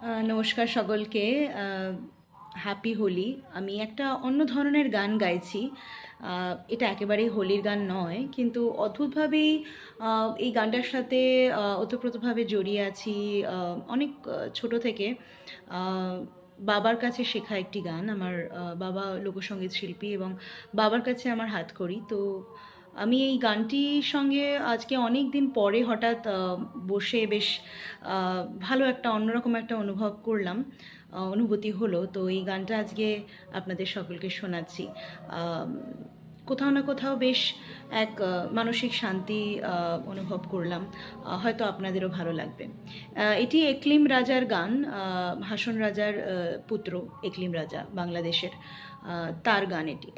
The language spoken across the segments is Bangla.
নমস্কার সকলকে। হ্যাপি হোলি। আমি একটা অন্য ধরনের গান গাইছি। এটা একেবারেই হোলির গান নয়, কিন্তু অদ্ভুতভাবেই এই গানটার সাথে ওতপ্রোতভাবে জড়িয়ে আছি। অনেক ছোট থেকে আহ, বাবার কাছে শেখা একটি গান। আমার বাবা লোকসঙ্গীত শিল্পী এবং বাবার কাছে আমার হাতখড়ি। তো আমি এই গানটির সঙ্গে আজকে অনেক দিন পরে হঠাৎ বসে বেশ ভালো একটা অন্যরকম একটা অনুভব করলাম, অনুভূতি হলো। তো এই গানটা আজকে আপনাদের সকলকে শোনাচ্ছি। আম, কোথাও না কোথাও বেশ এক মানসিক শান্তি অনুভব করলাম। হয়তো আপনাদেরও ভালো লাগবে। এটি একলিম রাজার গান। হাসন রাজার পুত্র একলিম রাজা, বাংলাদেশের, তার গান এটি।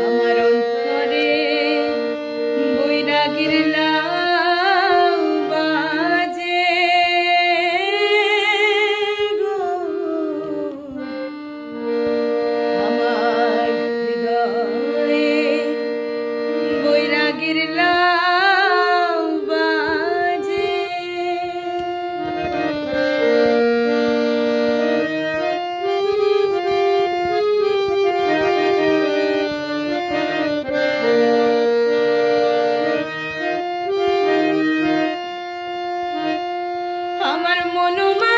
আমার অন্তরে বৈরাগীর লাউ বাজে গো, আমার হৃদয়ে বৈরাগীর লাউ বাজে। আমার মনোমা